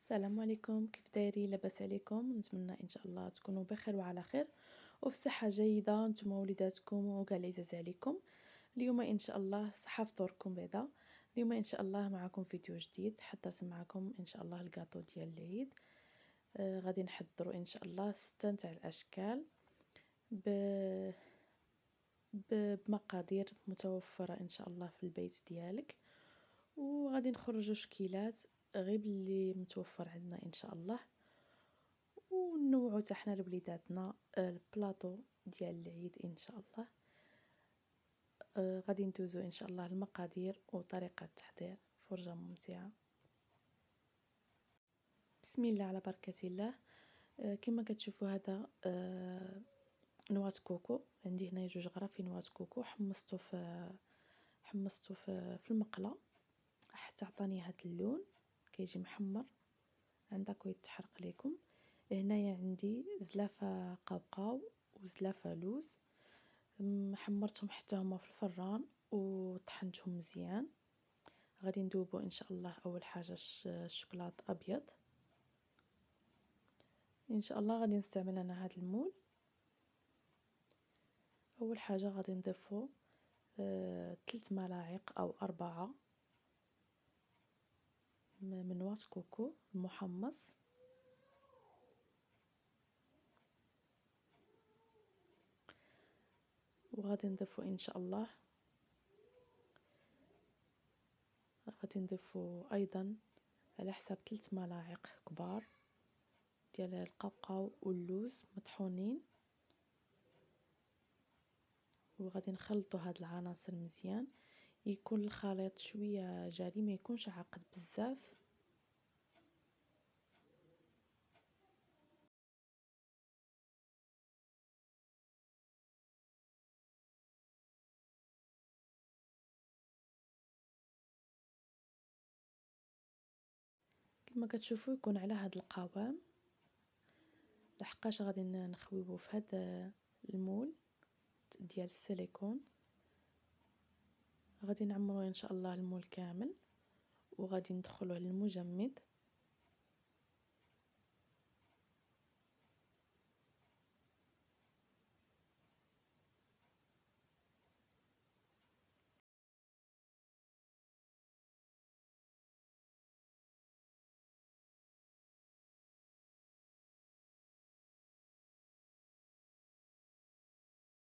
السلام عليكم، كيف دايرين؟ لاباس عليكم؟ نتمنى ان شاء الله تكونوا بخير وعلى خير وفي صحه جيده نتوما وليداتكم وكاع العزاز عليكم. اليوم ان شاء الله صحه فطوركم بعدا. اليوم ان شاء الله معكم فيديو جديد، حضرت معكم ان شاء الله الكاطو ديال العيد. غادي نحضروا ان شاء الله 6 تاع الاشكال ب... بمقادير متوفره ان شاء الله في البيت ديالك، وغادي نخرجوا شكيلات غير اللي متوفر عندنا ان شاء الله، ونوعوا حتى حنا لوليداتنا البلاطو ديال العيد ان شاء الله. غادي ندوزو ان شاء الله المقادير وطريقه التحضير، فرجه ممتعه. بسم الله على بركه الله. كما كتشوفوا هذا نواة كوكو، عندي هنا 2 غرافي نواة كوكو حمصتو في المقله حتى عطاني هذا اللون، كيجي محمر عندك ويتحرق لكم. هنايا عندي زلافه قوقاو وزلافه لوز، حمرتهم حتى هما في الفران وطحنتهم مزيان. غادي ندوبو ان شاء الله اول حاجه الشوكولاط ابيض. ان شاء الله غادي نستعمل انا هذا المول. اول حاجه غادي نضيفو 3 ملاعق او 4 من نواة كوكو المحمص. وغادي نضيفو ان شاء الله ايضا على حساب 3 ملاعق كبار ديال القوقاو واللوز مطحونين. وغادي نخلطوا هاد العناصر مزيان، يكون الخليط شويه جاري ما يكونش عاقد بزاف. كما كتشوفوا يكون على هاد القوام، لحقاش غادي نخويوه في هذا المول ديال السيليكون. غادي نعمروا ان شاء الله المول كامل وغادي ندخلوه للمجمد.